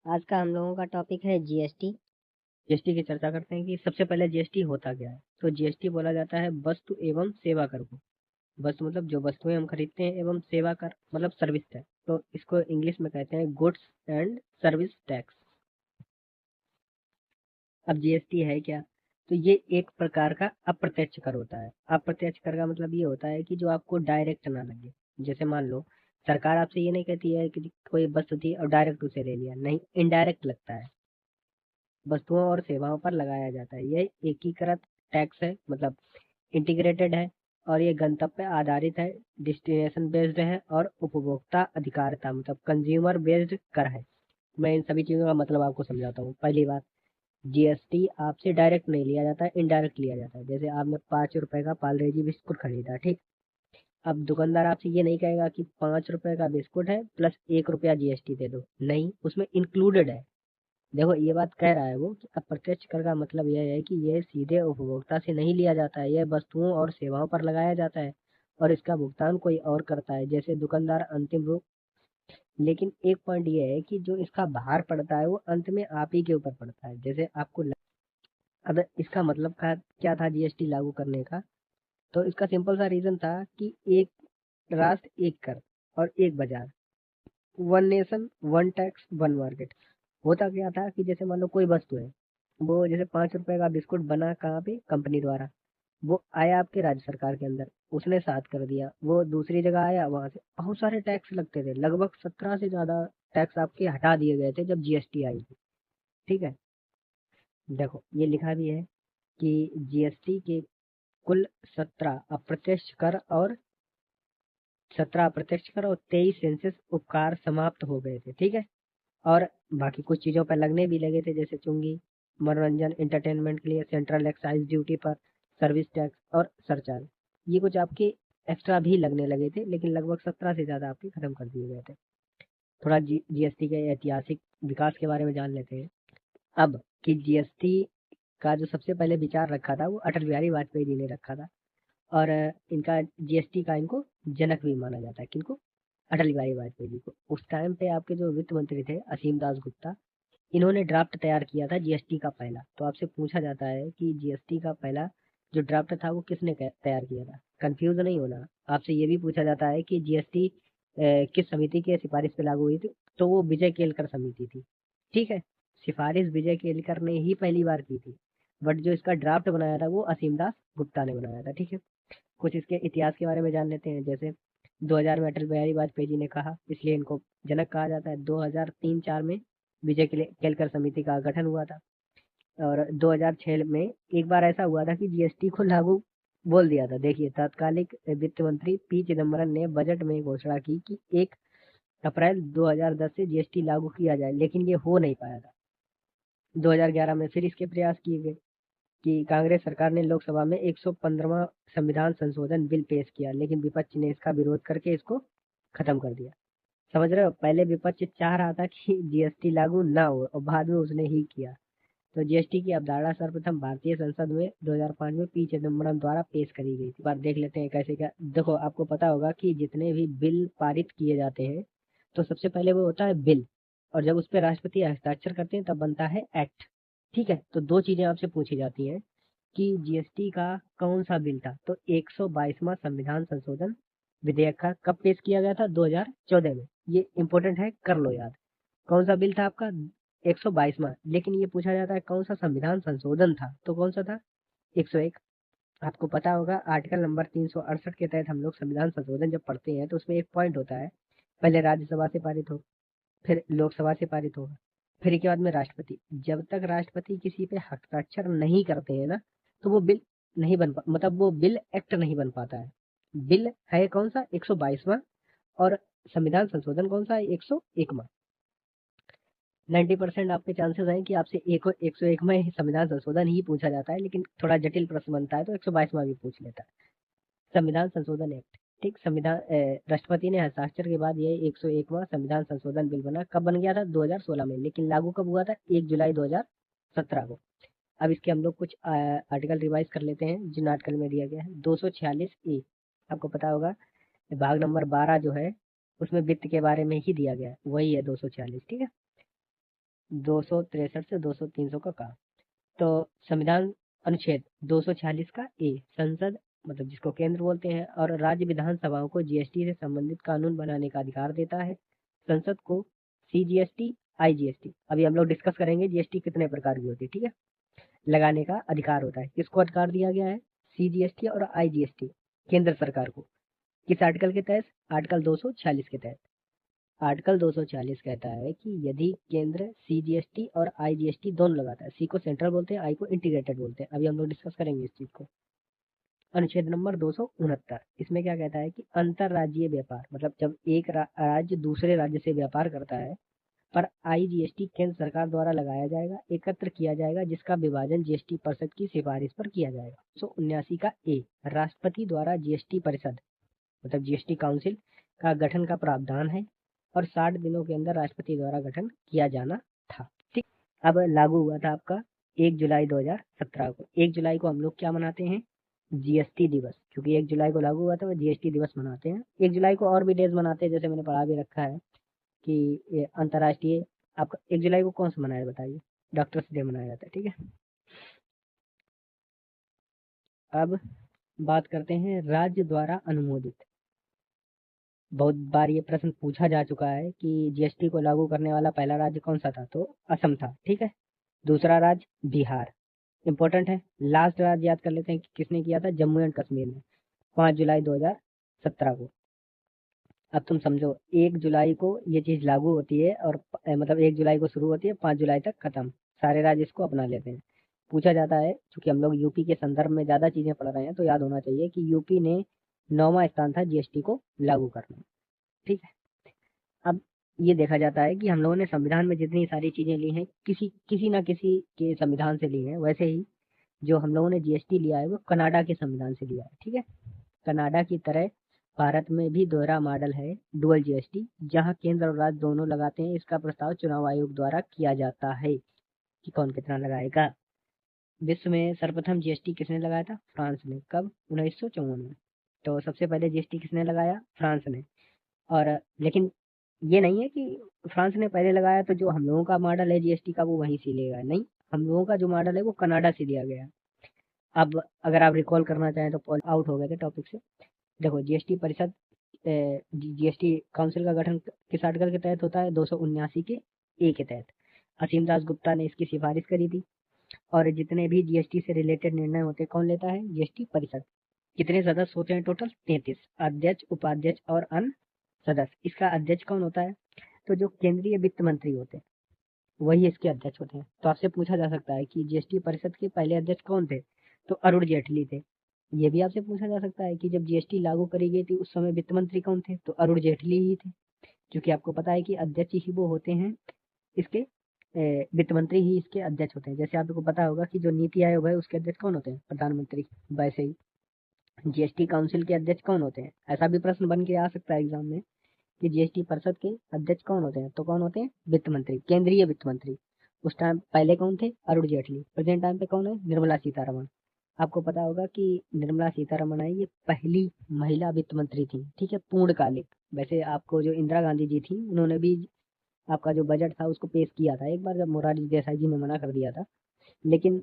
आज का हम लोगों का टॉपिक है जीएसटी। जीएसटी की चर्चा करते हैं कि सबसे पहले जीएसटी होता क्या है। तो जीएसटी बोला जाता है वस्तु एवं सेवा कर को। वस्तु मतलब जो वस्तुएं हम खरीदते हैं, एवं सेवा कर मतलब सर्विस टैक्स। तो इसको इंग्लिश में कहते हैं गुड्स एंड सर्विस टैक्स। अब जीएसटी है क्या? तो ये एक प्रकार का अप्रत्यक्ष कर होता है। अप्रत्यक्ष कर का मतलब ये होता है कि जो आपको डायरेक्ट ना लगे। जैसे मान लो, सरकार आपसे ये नहीं कहती है कि कोई वस्तु थी और डायरेक्ट उसे ले लिया, नहीं, इनडायरेक्ट लगता है। वस्तुओं और सेवाओं पर लगाया जाता है। यह एकीकृत टैक्स है, मतलब इंटीग्रेटेड है। और ये गंतव्य आधारित है, डेस्टिनेशन बेस्ड है, और उपभोक्ता अधिकारिता मतलब कंज्यूमर बेस्ड कर है। मैं इन सभी चीज़ों का मतलब आपको समझाता हूँ। पहली बात, जीएसटी आपसे डायरेक्ट नहीं लिया जाता है, इनडायरेक्ट लिया जाता है। जैसे आपने 5 रुपए का पार्ले-जी बिस्कुट खरीदा, ठीक। अब दुकानदार आपसे ये नहीं कहेगा कि 5 रुपए का बिस्कुट है प्लस 1 रुपया जीएसटी दे दो, नहीं, उसमें इंक्लूडेड है। देखो, ये बात कह रहा है वो कि अप्रत्यक्ष कर का मतलब यह है कि यह सीधे उपभोक्ता से नहीं लिया जाता है, यह वस्तुओं और सेवाओं पर लगाया जाता है और इसका भुगतान कोई और करता है, जैसे दुकानदार अंतिम रूप। लेकिन एक पॉइंट ये है कि जो इसका भार पड़ता है वो अंत में आप ही के ऊपर पड़ता है। जैसे आपको अब इसका मतलब का क्या था जीएसटी लागू करने का? तो इसका सिंपल सा रीजन था कि एक राष्ट्र एक कर और एक बाजार, one nation one tax one market. होता क्या था कि जैसे मान लो कोई वस्तु है, वो जैसे 5 रुपए का बिस्कुट बना कहाँ पे, कंपनी द्वारा। वो आया आपके राज्य सरकार के अंदर, उसने साथ कर दिया, वो दूसरी जगह आया, वहां से बहुत सारे टैक्स लगते थे, लगभग 17 से ज्यादा टैक्स आपके हटा दिए गए थे जब जीएसटी आई थी। ठीक है। देखो, ये लिखा भी है कि जीएसटी के कुल 17 सेंसस उपकार समाप्त हो गए थे, ठीक है। और बाकी कुछ चीजों पर लगने भी लगे थे, जैसे चुंगी, मनोरंजन, इंटरटेनमेंट के लिए सेंट्रल एक्साइज ड्यूटी पर, सर्विस टैक्स और सरचार्ज। ये कुछ आपके एक्स्ट्रा भी लगने लगे थे, लेकिन लगभग 17 से ज्यादा आपके खत्म कर दिए गए थे। थोड़ा जीएसटी के ऐतिहासिक विकास के बारे में जान लेते हैं। अब कि जीएसटी का जो सबसे पहले विचार रखा था वो अटल बिहारी वाजपेयी जी ने रखा था। और इनका जीएसटी का इनको जनक भी माना जाता है। किनको? अटल बिहारी वाजपेयी जी को। उस टाइम पे आपके जो वित्त मंत्री थे असीम दास गुप्ता, इन्होंने ड्राफ्ट तैयार किया था जीएसटी का पहला। तो आपसे पूछा जाता है कि जीएसटी का पहला जो ड्राफ्ट था वो किसने तैयार किया था। कंफ्यूज नहीं होना। आपसे ये भी पूछा जाता है कि जीएसटी किस समिति के सिफारिश पे लागू हुई थी। तो वो विजय केलकर समिति थी। ठीक है। सिफारिश विजय केलकर ने ही पहली बार की थी, बट जो इसका ड्राफ्ट बनाया था वो असीम दास गुप्ता ने बनाया था। ठीक है। कुछ इसके इतिहास के बारे में जान लेते हैं। जैसे 2000 में अटल बिहारी वाजपेयी जी ने कहा, इसलिए इनको जनक कहा जाता है। 2003-4 में विजय केलकर समिति का गठन हुआ था। और 2006 में एक बार ऐसा हुआ था कि जीएसटी को लागू बोल दिया था। देखिए, तत्कालिक वित्त मंत्री पी चिदम्बरम ने बजट में घोषणा की कि 1 अप्रैल 2010 से जीएसटी लागू किया जाए, लेकिन ये हो नहीं पाया था। 2011 में फिर इसके प्रयास किए गए कि कांग्रेस सरकार ने लोकसभा में 115वां संविधान संशोधन बिल पेश किया, लेकिन विपक्ष ने इसका विरोध करके इसको खत्म कर दिया। समझ रहे हो? पहले विपक्ष चाह रहा था कि जीएसटी लागू ना हो और बाद में उसने ही किया। तो जीएसटी की अवधारणा सर्वप्रथम भारतीय संसद में 2005 में पी चिदम्बरम द्वारा पेश करी गई थी। बात देख लेते हैं कैसे क्या। देखो, आपको पता होगा कि जितने भी बिल पारित किए जाते हैं तो सबसे पहले वो होता है बिल, और जब उस पर राष्ट्रपति हस्ताक्षर करते हैं तब बनता है एक्ट। ठीक है। तो दो चीजें आपसे पूछी जाती हैं कि जीएसटी का कौन सा बिल था। तो 122वां संविधान संशोधन विधेयक का कब पेश किया गया था? 2014 में। ये इंपॉर्टेंट है, कर लो याद। कौन सा बिल था आपका? 122वां। लेकिन ये पूछा जाता है कौन सा संविधान संशोधन था, तो कौन सा था? 101। आपको पता होगा आर्टिकल नंबर 368 के तहत हम लोग संविधान संशोधन जब पढ़ते हैं तो उसमें एक पॉइंट होता है, पहले राज्यसभा से पारित हो, फिर लोकसभा से पारित होगा, फिर इसके बाद में राष्ट्रपति। जब तक राष्ट्रपति किसी पे हस्ताक्षर नहीं करते हैं ना, तो वो बिल नहीं बन पा मतलब वो बिल एक्ट नहीं बन पाता है। बिल है कौन सा? 122वां। और संविधान संशोधन कौन सा है? 101वां। 90% आपके चांसेस हैं कि आपसे 101 में संविधान संशोधन ही पूछा जाता है, लेकिन थोड़ा जटिल प्रश्न बनता है तो 122वां भी पूछ लेता है। संविधान संशोधन एक्ट। ठीक। राष्ट्रपति ने हस्ताक्षर के बाद ये 101वां संविधान संशोधन बिल बना। कब बन गया था? 2016 में। लेकिन लागू कब हुआ था? 1 जुलाई 2017 को। अब इसके हम लोग कुछ आर्टिकल रिवाइज कर लेते हैं जिन आर्टिकल में दिया गया है। 246 ए, आपको पता होगा, भाग नंबर 12 जो है उसमें वित्त के बारे में ही दिया गया है, वही है 246। ठीक है। 263 से 200-300 का कहा। तो संविधान अनुच्छेद 246 का ए, संसद मतलब जिसको केंद्र बोलते हैं और राज्य विधानसभाओं को जीएसटी से संबंधित कानून बनाने का अधिकार देता है। संसद को सीजीएसटी, आईजीएसटी, अभी हम लोग डिस्कस करेंगे जीएसटी कितने प्रकार की होती है, ठीक है, लगाने का अधिकार होता है। किसको अधिकार दिया गया है? सीजीएसटी और आईजीएसटी केंद्र सरकार को। किस आर्टिकल के तहत? आर्टिकल 246 के तहत। आर्टिकल 246 कहता है कि यदि केंद्र सीजीएसटी और आईजीएसटी दोनों लगाता है, सी को सेंट्रल बोलते हैं, आई को इंटीग्रेटेड बोलते हैं, अभी हम लोग डिस्कस करेंगे इस चीज को। अनुच्छेद नंबर 269 इसमें क्या कहता है कि अंतरराज्यीय व्यापार, मतलब जब एक राज्य दूसरे राज्य से व्यापार करता है पर आईजीएसटी केंद्र सरकार द्वारा लगाया जाएगा, एकत्र किया जाएगा, जिसका विभाजन जीएसटी परिषद की सिफारिश पर किया जाएगा। 179 का ए, राष्ट्रपति द्वारा जीएसटी परिषद मतलब जीएसटी काउंसिल का गठन का प्रावधान है और 60 दिनों के अंदर राष्ट्रपति द्वारा गठन किया जाना था। ठीक, अब लागू हुआ था आपका 1 जुलाई 2017 को। 1 जुलाई को हम लोग क्या मनाते हैं? जीएसटी दिवस, क्योंकि 1 जुलाई को लागू हुआ था, वह जीएसटी दिवस मनाते हैं। 1 जुलाई को और भी डेज मनाते हैं, जैसे मैंने पढ़ा भी रखा है कि ये अंतर्राष्ट्रीय, आपका 1 जुलाई को कौन सा मनाया बताइए? डॉक्टर्स डे मनाया जाता है, ठीक है। अब बात करते हैं राज्य द्वारा अनुमोदित। बहुत बार ये प्रश्न पूछा जा चुका है कि जीएसटी को लागू करने वाला पहला राज्य कौन सा था, तो असम था, ठीक है। दूसरा राज्य बिहार, इंपॉर्टेंट है। लास्ट राज्य याद कर लेते हैं कि किसने किया था? जम्मू एंड कश्मीर ने, 5 जुलाई 2017 को। अब तुम समझो 1 जुलाई को ये चीज लागू होती है और मतलब 1 जुलाई को शुरू होती है, 5 जुलाई तक खत्म, सारे राज्य इसको अपना लेते हैं। पूछा जाता है, क्योंकि हम लोग यूपी के संदर्भ में ज्यादा चीजें पढ़ रहे हैं, तो याद होना चाहिए कि यूपी ने 9वां स्थान था जीएसटी को लागू करने में, ठीक है। अब ये देखा जाता है कि हम लोगों ने संविधान में जितनी सारी चीजें ली हैं, किसी किसी ना किसी के संविधान से ली है। वैसे ही जो हम लोगों ने जीएसटी लिया है वो कनाडा के संविधान से लिया है, ठीक है। कनाडा की तरह भारत में भी दोहरा मॉडल है, डुअल जीएसटी, जहां केंद्र और राज्य दोनों लगाते हैं। इसका प्रस्ताव चुनाव आयोग द्वारा किया जाता है कि कौन कितना लगाएगा। विश्व में सर्वप्रथम जीएसटी किसने लगाया था? फ्रांस ने। कब? 1954 में। तो सबसे पहले जीएसटी किसने लगाया? फ्रांस ने। और लेकिन ये नहीं है कि फ्रांस ने पहले लगाया तो जो हम लोगों का मॉडल है जीएसटी का वो वहीं से लेगा, नहीं। हम लोगों का जो मॉडल है वो कनाडा से लिया गया। अब अगर आप रिकॉल करना चाहें तो आउट हो गए थे टॉपिक से। देखो, जीएसटी परिषद, जीएसटी काउंसिल का गठन किस आर्टिकल के तहत होता है? 279 के ए के तहत। असीम दास गुप्ता ने इसकी सिफारिश करी थी। और जितने भी जीएसटी से रिलेटेड निर्णय होते हैं कौन लेता है? जीएसटी परिषद। कितने सदस्य होते हैं टोटल? 33, अध्यक्ष, उपाध्यक्ष और अन्य सदस्य। इसका अध्यक्ष कौन होता है? तो जो केंद्रीय वित्त मंत्री होते हैं वही इसके अध्यक्ष होते हैं। तो आपसे पूछा जा सकता है कि जीएसटी परिषद के पहले अध्यक्ष कौन थे? तो अरुण जेटली थे। ये भी आपसे पूछा जा सकता है कि जब जीएसटी लागू करी गई थी उस समय वित्त मंत्री कौन थे? तो अरुण जेटली ही थे, क्योंकि आपको पता है कि अध्यक्ष ही वो होते हैं इसके, वित्त मंत्री ही इसके अध्यक्ष होते हैं। जैसे आपको पता होगा कि जो नीति आयोग है उसके अध्यक्ष कौन होते हैं? प्रधानमंत्री। वैसे ही जीएसटी काउंसिल के अध्यक्ष कौन होते हैं? ऐसा भी प्रश्न बन के आ सकता है एग्जाम में कि जीएसटी परिषद के अध्यक्ष कौन होते हैं? तो कौन होते हैं? वित्त मंत्री, केंद्रीय वित्त मंत्री। उस टाइम पहले कौन थे? अरुण जेटली। प्रेजेंट टाइम पे कौन है? निर्मला सीतारमण। आपको पता होगा कि निर्मला सीतारमण है, ये पहली महिला वित्त मंत्री थी, ठीक है, पूर्णकालिक। वैसे आपको जो इंदिरा गांधी जी थी उन्होंने भी आपका जो बजट था उसको पेश किया था एक बार, जब मोरारजी देसाई जी ने मना कर दिया था। लेकिन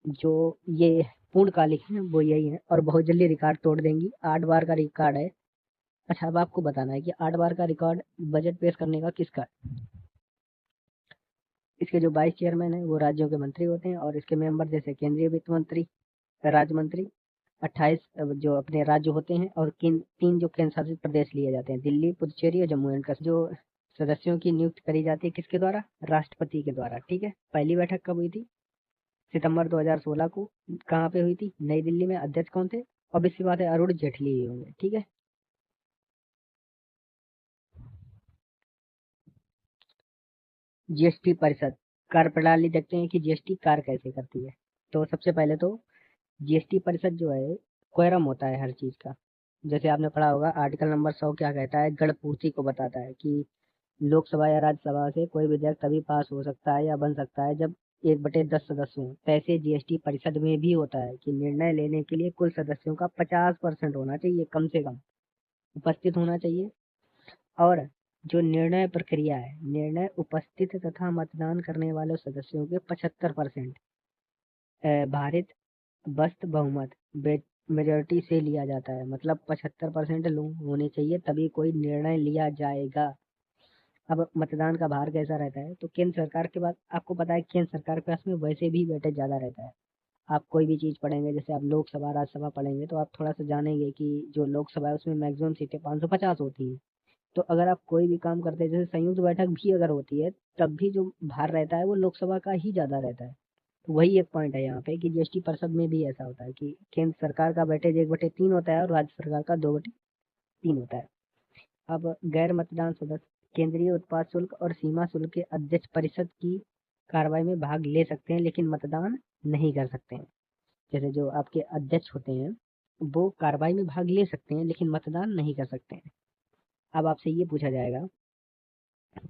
जो ये पूर्णकालिक है वो यही है और बहुत जल्दी रिकॉर्ड तोड़ देंगी। 8 बार का रिकॉर्ड है। अच्छा, अब आपको बताना है कि 8 बार का रिकॉर्ड बजट पेश करने का किसका है? इसके जो 22 चेयरमैन है वो राज्यों के मंत्री होते हैं और इसके मेंबर जैसे केंद्रीय वित्त मंत्री, राज्य मंत्री, 28 जो अपने राज्य होते हैं और किन 3 जो केंद्र शासित प्रदेश लिए जाते हैं, दिल्ली, पुदुचेरी और जम्मू एंड कश्मीर। जो सदस्यों की नियुक्ति करी जाती है किसके द्वारा? राष्ट्रपति के द्वारा, ठीक है। पहली बैठक कब हुई थी? सितंबर 2016 को। कहाँ पे हुई थी? नई दिल्ली में। अध्यक्ष कौन थे? ऑब्वियस सी बात है, अरुण जेटली ही होंगे, ठीक है। जीएसटी परिषद कार्य प्रणाली देखते हैं कि जीएसटी कार्य कैसे करती है। तो सबसे पहले तो जीएसटी परिषद जो है क्वेरम होता है हर चीज का। जैसे आपने पढ़ा होगा आर्टिकल नंबर 100 क्या कहता है? गण पूर्ति को बताता है कि लोकसभा या राज्यसभा से कोई विधेयक तभी पास हो सकता है या बन सकता है जब 1/10 सदस्य हों। तैसे जीएसटी परिषद में भी होता है कि निर्णय लेने के लिए कुल सदस्यों का 50% होना चाहिए, कम से कम उपस्थित होना चाहिए। और जो निर्णय प्रक्रिया है, निर्णय उपस्थित तथा मतदान करने वाले सदस्यों के 75% भारित बस्त बहुमत मेजोरिटी से लिया जाता है। मतलब 75% लोग होने चाहिए तभी कोई निर्णय लिया जाएगा। अब मतदान का भार कैसा रहता है, तो केंद्र सरकार के बाद आपको पता है केंद्र सरकार के पास में वैसे भी वेटेज ज़्यादा रहता है। आप कोई भी चीज़ पढ़ेंगे, जैसे आप लोकसभा राज्यसभा पढ़ेंगे तो आप थोड़ा सा जानेंगे कि जो लोकसभा है उसमें मैक्सिमम सीटें 550 होती हैं। तो अगर आप कोई भी काम करते हैं, जैसे संयुक्त बैठक भी अगर होती है, तब भी जो भार रहता है वो लोकसभा का ही ज़्यादा रहता है। तो वही एक पॉइंट है यहाँ पे कि जीएसटी परिषद में भी ऐसा होता है कि केंद्र सरकार का वेटेज 1/3 होता है और राज्य सरकार का 2/3 होता है। अब गैर मतदान सदस्य केंद्रीय उत्पाद शुल्क और सीमा शुल्क के अध्यक्ष परिषद की कार्रवाई में भाग ले सकते हैं लेकिन मतदान नहीं कर सकते हैं। जैसे जो आपके अध्यक्ष होते हैं वो कार्रवाई में भाग ले सकते हैं लेकिन मतदान नहीं कर सकते हैं। अब आपसे ये पूछा जाएगा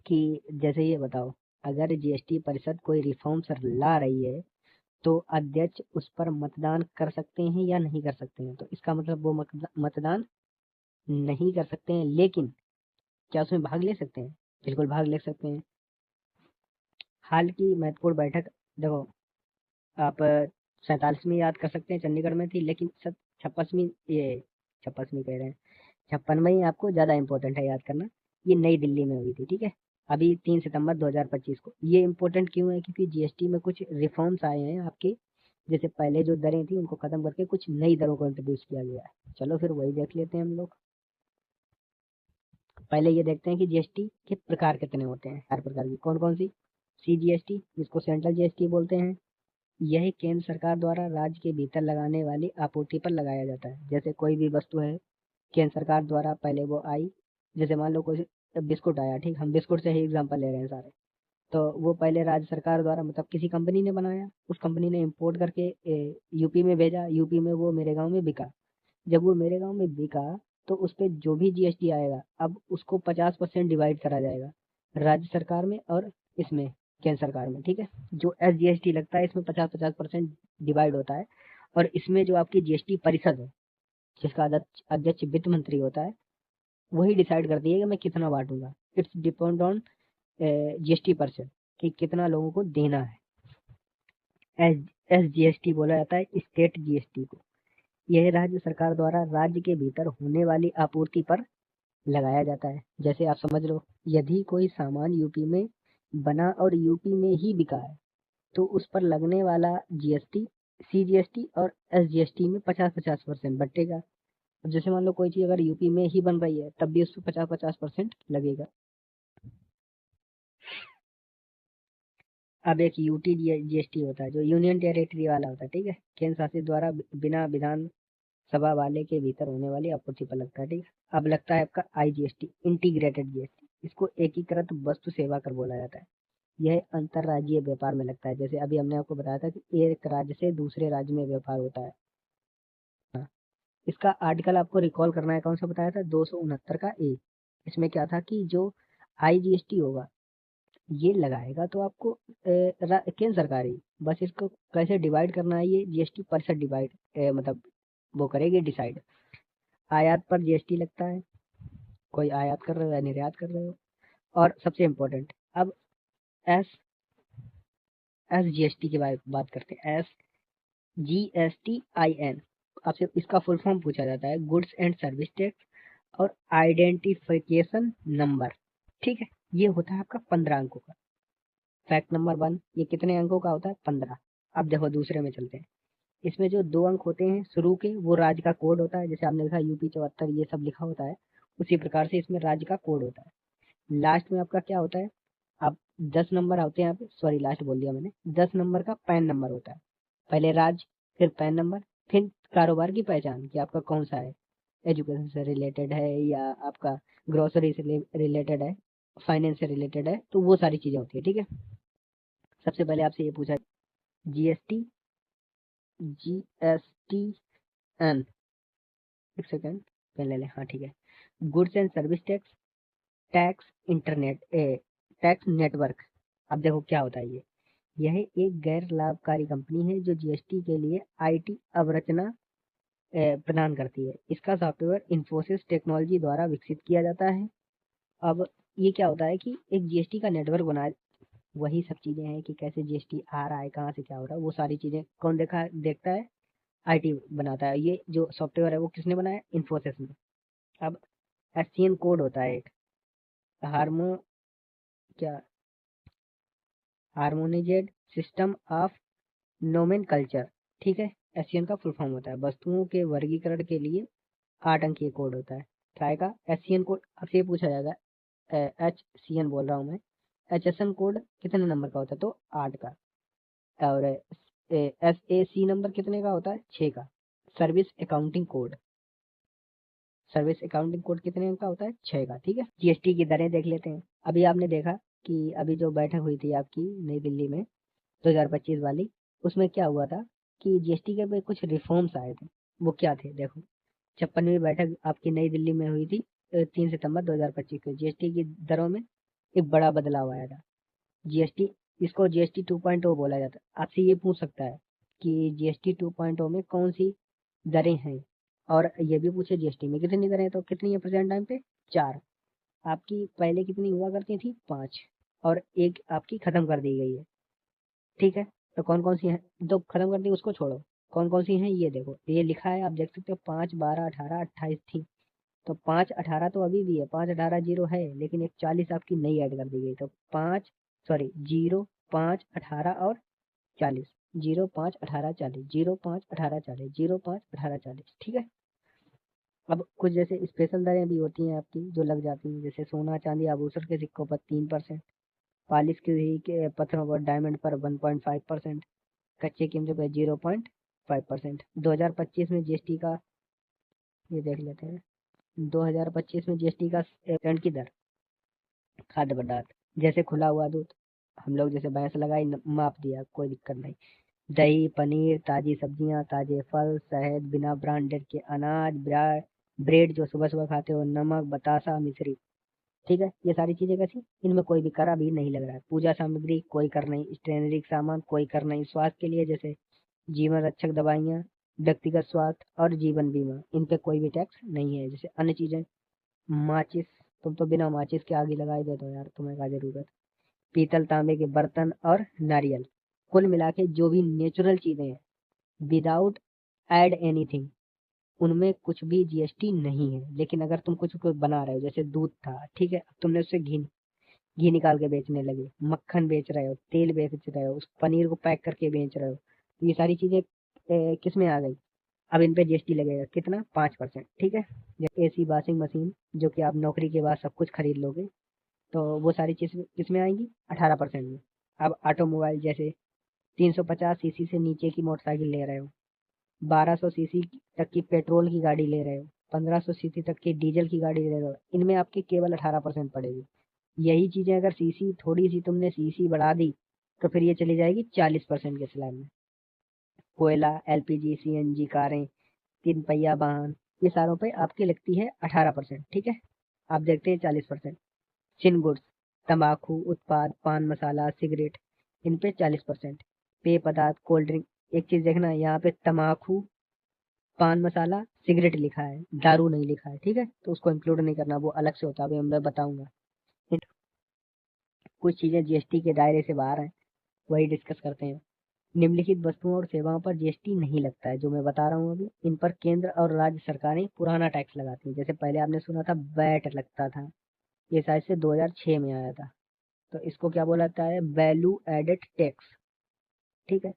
कि जैसे ये बताओ, अगर जीएसटी परिषद कोई रिफॉर्म सर ला रही है तो अध्यक्ष उस पर मतदान कर सकते हैं या नहीं कर सकते हैं। तो इसका मतलब वो मतदान नहीं कर सकते हैं, लेकिन क्या उसमें भाग ले सकते हैं? बिल्कुल भाग ले सकते हैं। हाल की महत्वपूर्ण बैठक देखो, आप 47वीं याद कर सकते हैं, चंडीगढ़ में थी, लेकिन 56वीं, ये 56वीं कह रहे हैं, 56वीं आपको ज़्यादा इंपॉर्टेंट है याद करना। ये नई दिल्ली में हुई थी, ठीक है, अभी 3 सितंबर 2025 को। ये इंपॉर्टेंट क्यों है? क्योंकि जीएसटी में कुछ रिफॉर्म्स आए हैं आपके, जैसे पहले जो दरें थी उनको खत्म करके कुछ नई दरों को इंट्रोड्यूस किया गया है। चलो फिर वही देख लेते हैं हम लोग। पहले ये देखते हैं कि जीएसटी के प्रकार कितने होते हैं, हर प्रकार की कौन कौन सी। सीजीएसटी, जिसको सेंट्रल जीएसटी बोलते हैं, यह केंद्र सरकार द्वारा राज्य के भीतर लगाने वाली आपूर्ति पर लगाया जाता है। जैसे कोई भी वस्तु है केंद्र सरकार द्वारा, पहले वो आई, जैसे मान लो कोई बिस्कुट आया, ठीक, हम बिस्कुट से ही एग्जांपल ले रहे हैं सारे। तो वो पहले राज्य सरकार द्वारा, मतलब किसी कंपनी ने बनाया, उस कंपनी ने इंपोर्ट करके यूपी में भेजा, यूपी में वो मेरे गांव में बिका। जब वो मेरे गांव में बिका तो उस पर जो भी जीएसटी आएगा, अब उसको 50% डिवाइड करा जाएगा राज्य सरकार में और इसमें केंद्र सरकार में, ठीक है। जो एसजीएसटी लगता है इसमें 50-50% डिवाइड होता है। और इसमें जो आपकी जीएसटी परिषद है, जिसका अध्यक्ष अध्यक्ष वित्त मंत्री होता है, वही डिसाइड करती है कि मैं कितना बांटूंगा। इट्स डिपेंड ऑन जीएसटी परिषद कि कितना लोगों को देना है। एसजीएसटी बोला जाता है स्टेट जीएसटी को। यह राज्य सरकार द्वारा राज्य के भीतर होने वाली आपूर्ति पर लगाया जाता है। जैसे आप समझ लो, यदि कोई सामान यूपी में बना और यूपी में ही बिका है तो उस पर लगने वाला जीएसटी, सीजीएसटी और एसजीएसटी में 50-50% बटेगा। अब जैसे मान लो कोई चीज अगर यूपी में ही बन रही है तब भी उस पर 50-50% लगेगा। अब एक यूटी जीएसटी होता है जो यूनियन टेरिटरी वाला होता है, ठीक है, केंद्र शासित द्वारा बिना विधान सभा वाले के भीतर होने वाली आपूर्ति पर लगता है, ठीक है। अब लगता है आपका आईजीएसटी, इंटीग्रेटेड जीएसटी। इसको एकीकृत वस्तु सेवा कर बोला जाता है। यह अंतरराज्यीय व्यापार में लगता है। जैसे अभी हमने आपको बताया था कि एक राज्य से दूसरे राज्य में व्यापार होता है। हाँ, इसका आर्टिकल आपको रिकॉल करना है, कौन सा बताया था, 269 का ए। इसमें क्या था कि जो आईजीएसटी होगा ये लगाएगा तो आपको केंद्र सरकार ही, बस इसको कैसे डिवाइड करना है ये जीएसटी परिषद डिवाइड, मतलब वो करेगी डिसाइड। आयात पर जीएसटी लगता है, कोई आयात कर रहे हो या निर्यात कर रहे हो। और सबसे इम्पोर्टेंट, अब एस एस जीएसटी की बात करते हैं। SGSTIN, आपसे इसका फुल फॉर्म पूछा जाता है, गुड्स एंड सर्विस टैक्स और आइडेंटिफिकेशन नंबर, ठीक है। ये होता है आपका 15 अंकों का। फैक्ट नंबर 1, ये कितने अंकों का होता है, 15। अब देखो दूसरे में चलते हैं। इसमें जो 2 अंक होते हैं शुरू के, वो राज्य का कोड होता है। जैसे आपने देखा यूपी 74 ये सब लिखा होता है, उसी प्रकार से इसमें राज्य का कोड होता है। लास्ट में आपका क्या होता है, अब 10 नंबर होते हैं, यहाँ पे सॉरी लास्ट बोल दिया मैंने, 10 नंबर का पैन नंबर होता है। पहले राज्य, फिर पैन नंबर, फिर कारोबार की पहचान कि आपका कौन सा है, एजुकेशन से रिलेटेड है या आपका ग्रोसरी से रिलेटेड है, फाइनेंस से रिलेटेड है, तो वो सारी चीजें होती है, ठीक है। सबसे पहले आपसे ये पूछा, जीएसटी, GSTN, एक सेकेंड पहले ले, हाँ ठीक है। Goods and service tax, tax internet tax network. अब देखो क्या होता है ये, यह एक गैर लाभकारी कंपनी है जो जीएसटी के लिए आईटी अवरचना प्रदान करती है। इसका सॉफ्टवेयर इन्फोसिस टेक्नोलॉजी द्वारा विकसित किया जाता है। अब ये क्या होता है कि एक जीएसटी का नेटवर्क बना, वही सब चीजें हैं कि कैसे जीएसटी आ रहा है, कहाँ से क्या हो रहा है, वो सारी चीजें कौन देखता है? आईटी बनाता है। ये जो सॉफ्टवेयर है वो किसने बनाया? इन्फोसिस ने। अब एससीएन कोड होता है एक, हार्मो क्या हार्मोनिजेड सिस्टम ऑफ नोमेनकल्चर, ठीक है। एससीएन का फुल फॉर्म होता है वस्तुओं के वर्गीकरण के लिए 8 अंकीय कोड होता है। क्या आएगा? SCN code. आपसे ये पूछा जाएगा, एच सी एन बोल रहा हूँ मैं, एचएसएन कोड कितने नंबर का होता है? तो 8 का। और एस ए सी नंबर कितने का होता है? 6 का। Service accounting code, service accounting code कितने का होता है? 6 का, ठीक है। जीएसटी की दरें देख लेते हैं। अभी आपने देखा कि अभी जो बैठक हुई थी आपकी नई दिल्ली में 2025 वाली, उसमें क्या हुआ था कि जीएसटी के पे कुछ रिफॉर्म्स आए थे। वो क्या थे? देखो, 56वीं बैठक आपकी नई दिल्ली में हुई थी 3 सितंबर 2025 को। जीएसटी की दरों में एक बड़ा बदलाव आया था। जीएसटी, इसको जीएसटी 2.0 बोला जाता है। आपसे ये पूछ सकता है कि जीएसटी 2.0 में कौन सी दरें हैं, और ये भी पूछे जीएसटी में कितनी दरें हैं, तो कितनी है प्रेजेंट टाइम पे? 4। आपकी पहले कितनी हुआ करती थी? 5, और एक आपकी खत्म कर दी गई है, ठीक है। तो कौन कौन सी है? तो खत्म कर दी उसको छोड़ो, कौन कौन सी हैं ये देखो, ये लिखा है, आप देख सकते हो 5, 12, 18, 28 थी। तो 5, 18 तो अभी भी है, 5, 18 जीरो है, लेकिन एक 40 आपकी नई ऐड कर दी गई। तो 5, सॉरी, 0, 5, 18 और 40, 0, 5, 18, 40, 0, 5, 18, 40, 0, 5, 18, 40, ठीक है। अब कुछ जैसे स्पेशल दरें भी होती हैं आपकी जो लग जाती हैं, जैसे सोना चांदी आभूषण के सिक्कों पर 3%, पालिश की हुई के पत्थरों पर डायमंड पर 1.5%, कच्चे कीमतों पर 0.5%। 2025 में जीएसटी का, ये देख लेते हैं, 2025 में जीएसटी का % की दर, खाद्य पदार्थ जैसे खुला हुआ दूध, हम लोग जैसे भैंस लगाई माप दिया, कोई दिक्कत नहीं। दही, पनीर, ताजी सब्जियां, ताजे फल, शहद, बिना ब्रांडेड के अनाज, ब्रेड जो सुबह सुबह खाते हो, नमक, बतासा, मिश्री, ठीक है। ये सारी चीजें कैसी? इनमें कोई भी कर अभी नहीं लग रहा है। पूजा सामग्री कोई कर नहीं, स्टेशनरी सामान कोई कर नहीं, स्वास्थ्य के लिए जैसे जीवन रक्षक दवाइयाँ, व्यक्तिगत स्वास्थ्य और जीवन बीमा, इन पे कोई भी टैक्स नहीं है। जैसे अन्य चीजें, माचिस, तुम तो बिना माचिस के आग ही लगाई दे दो यार, तुम्हें क्या जरूरत। पीतल तांबे के बर्तन और नारियल, कुल मिला के जो भी नेचुरल चीजें हैं, विदाउट एड एनीथिंग, उनमें कुछ भी जीएसटी नहीं है। लेकिन अगर तुम कुछ कुछ बना रहे हो, जैसे दूध था, ठीक है, अब तुमने उससे घी घी निकाल के बेचने लगे, मक्खन बेच रहे हो, तेल बेच रहे हो, उस पनीर को पैक करके बेच रहे हो, तो ये सारी चीजें किस में आ गई? अब इन पे जीएसटी लगेगा कितना? 5%, ठीक है। जैसे एसी, वॉशिंग मशीन, जो कि आप नौकरी के बाद सब कुछ खरीद लोगे, तो वो सारी चीज किसमें आएंगी? 18% में। अब ऑटोमोबाइल, जैसे 350 सीसी से नीचे की मोटरसाइकिल ले रहे हो, 1200 सीसी तक की पेट्रोल की गाड़ी ले रहे हो, 1500 सीसी तक की डीजल की गाड़ी ले रहे हो, इनमें आपकी केवल 18% पड़ेगी। यही चीजें अगर सीसी थोड़ी सी तुमने सीसी बढ़ा दी, तो फिर ये चली जाएगी 40% के स्लैब में। कोयला, एलपीजी, सीएनजी कारें, 3 पहिया वाहन, ये सारों पे आपकी लगती है 18%, ठीक है। आप देखते हैं 40%। चिन गुड्स, तंबाकू उत्पाद, पान मसाला, सिगरेट, इन पे 40%। पेय पदार्थ, कोल्ड ड्रिंक, एक चीज देखना, यहाँ पे तंबाकू, पान मसाला, सिगरेट लिखा है, दारू नहीं लिखा है, ठीक है, तो उसको इंक्लूड नहीं करना, वो अलग से होता है, अभी मैं बताऊंगा। कुछ चीजें जीएसटी के दायरे से बाहर हैं, वही डिस्कस करते हैं। निम्नलिखित वस्तुओं और सेवाओं पर जीएसटी नहीं लगता है, जो मैं बता रहा हूँ अभी। इन पर केंद्र और राज्य सरकारें पुराना टैक्स लगाती हैं। जैसे पहले आपने सुना था वैट लगता था, ये शायद से 2006 में आया था, तो इसको क्या बोला जाता है? वैल्यू एडेड टैक्स, ठीक है।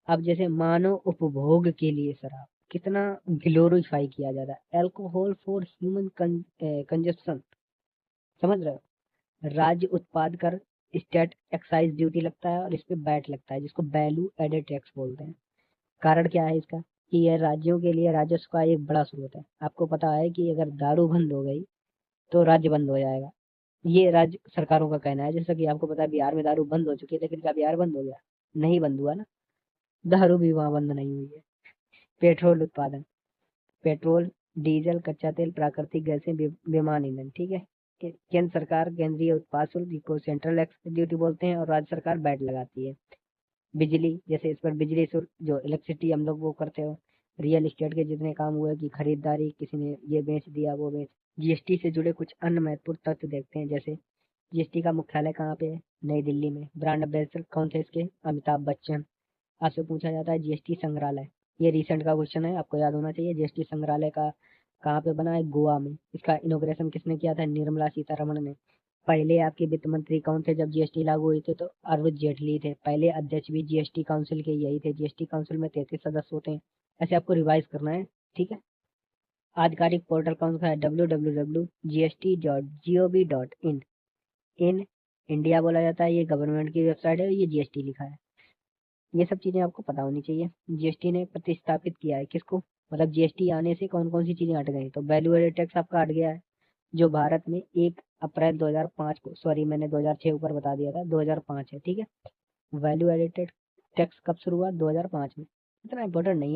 अब जैसे मानव उपभोग के लिए शराब कितना ग्लोरीफाई किया जाता है, एल्कोहल फॉर ह्यूमन कंजप्शन, समझ रहे हो। राज्य उत्पाद कर, स्टेट एक्साइज ड्यूटी लगता है, और इस पे वैट लगता है, जिसको वैल्यू एडेड टैक्स बोलते हैं। कारण क्या है इसका? कि यह राज्यों के लिए राजस्व का एक बड़ा स्रोत है। आपको पता है कि अगर दारू बंद हो गई तो राज्य बंद हो जाएगा, ये राज्य सरकारों का कहना है। जैसा कि आपको पता है बिहार में दारू बंद हो चुकी है, लेकिन क्या बिहार बंद हो गया? नहीं बंद हुआ ना, दारू भी वहां बंद नहीं हुई है। पेट्रोल उत्पादन, पेट्रोल, डीजल, कच्चा तेल, प्राकृतिक गैसें, विमान ईंधन, ठीक है। केंद्र सरकार केंद्रीय उत्पाद शुल्क, जिसको सेंट्रल एक्साइज ड्यूटी बोलते हैं, और राज्य सरकार वैट लगाती है। बिजली, जैसे इस पर बिजली शुल्क, जो इलेक्ट्रिसिटी हम लोग वो करते हो, रियल एस्टेट के जितने काम हुए कि खरीदारी, किसी ने ये बेच दिया वो बेच, जीएसटी से जुड़े कुछ अन्य महत्वपूर्ण तथ्य देखते हैं। जैसे जीएसटी का मुख्यालय कहाँ पे है? नई दिल्ली में। ब्रांड एम्बेसडर कौन थे इसके? अमिताभ बच्चन। आपसे पूछा जाता है जीएसटी संग्रहालय, ये रिसेंट का क्वेश्चन है, आपको याद होना चाहिए। जीएसटी संग्रहालय का कहाँ पे बना है? गोवा में। इसका इनोग्रेशन किसने किया था? निर्मला सीतारमण ने। पहले आपके वित्त मंत्री कौन थे जब जीएसटी लागू हुई थी? तो अरुण जेटली थे। पहले अध्यक्ष भी जीएसटी काउंसिल के यही थे। जीएसटी काउंसिल में 33 सदस्य होते हैं। ऐसे आपको रिवाइज करना है, ठीक है। आधिकारिक पोर्टल कौन सा है? www.gst.gov.in। इन इंडिया बोला जाता है, ये गवर्नमेंट की वेबसाइट है, ये जीएसटी लिखा है। ये सब चीजें आपको पता होनी चाहिए। जीएसटी ने प्रतिस्थापित किया है किसको? मतलब जीएसटी आने से कौन कौन सी चीजें हट गई? तो वैल्यू एडेड टैक्स आपका हट गया है, जो भारत में 1 अप्रैल 2005 को, सॉरी मैंने 2006 ऊपर बता दिया था, 2005 है, ठीक है। वैल्यू एडेड टैक्स कब शुरू हुआ? 2005 में। इतना इंपॉर्टेंट नहीं है।